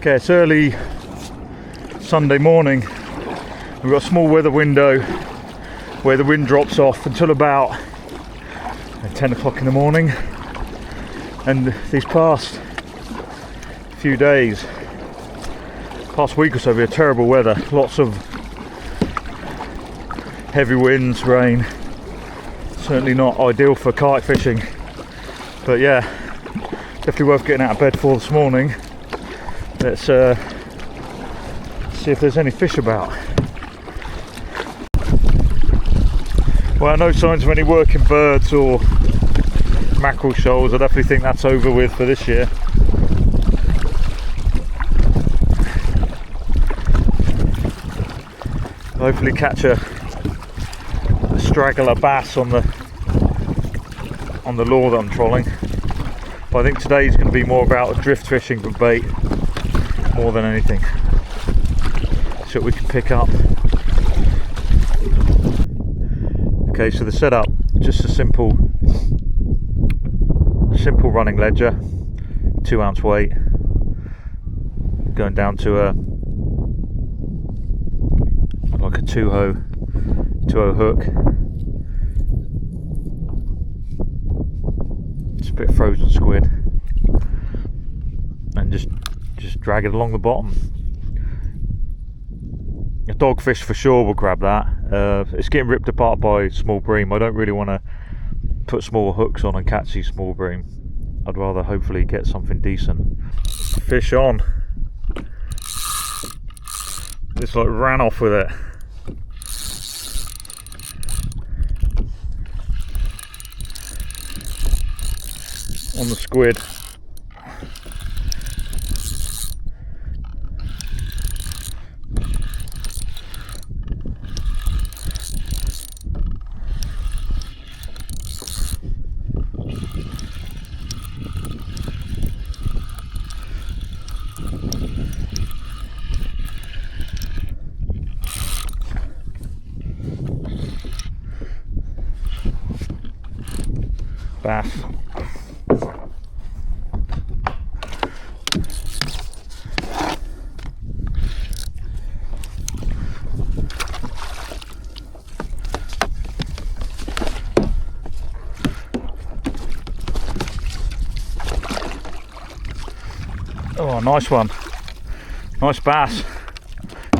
Okay, it's early Sunday morning. We've got a small weather window where the wind drops off until about 10 o'clock in the morning. And these past few days, past week or so, we had terrible weather. Lots of heavy winds, rain. Certainly not ideal for kayak fishing. But yeah, definitely worth getting out of bed for this morning. Let's see if there's any fish about. Well, no signs of any working birds or mackerel shoals. I definitely think that's over with for this year. Hopefully catch a straggler bass on the lure that I'm trolling. But I think today's going to be more about drift fishing for bait more than anything. See what we can pick up. Okay, so the setup, just a simple running ledger, 2 ounce weight, going down to like a 2-0 hook. It's a bit of frozen squid, and just drag it along the bottom. A dogfish for sure will grab that. It's getting ripped apart by small bream. I don't really want to put small hooks on and catch these small bream. I'd rather hopefully get something decent. Fish on. Just like ran off with it. On the squid. Bass. Oh, nice one. Nice bass.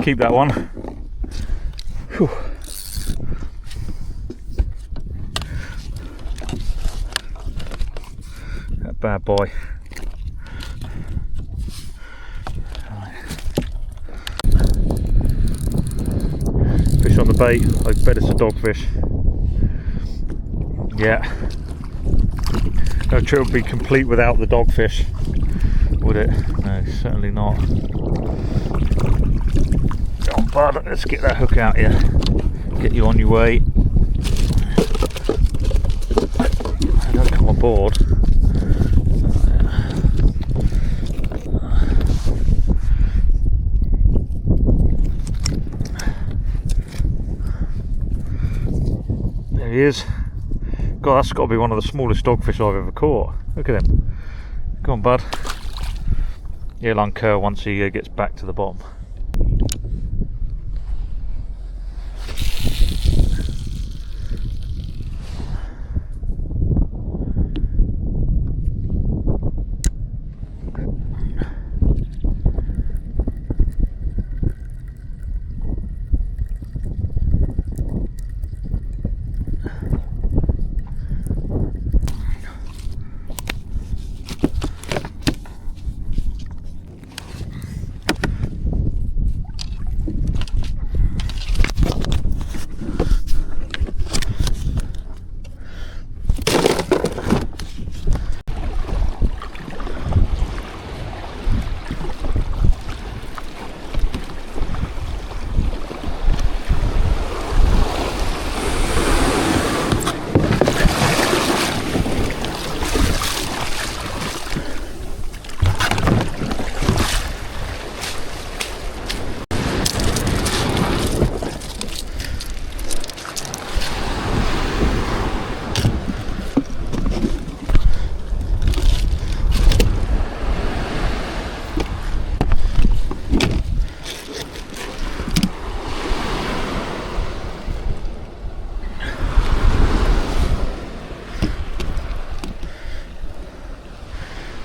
Keep that one. Whew. That bad boy. Fish on the bait. I bet it's a dogfish. Yeah. No trip would be complete without the dogfish, would it? No, certainly not. Come on, bud, let's get that hook out here. Get you on your way. Don't come aboard. There he is. God, that's got to be one of the smallest dogfish I've ever caught. Look at him. Go on, bud. He'll uncurl once he gets back to the bottom.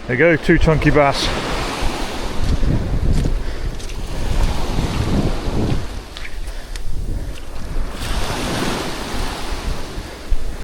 There you go, 2 chunky bass.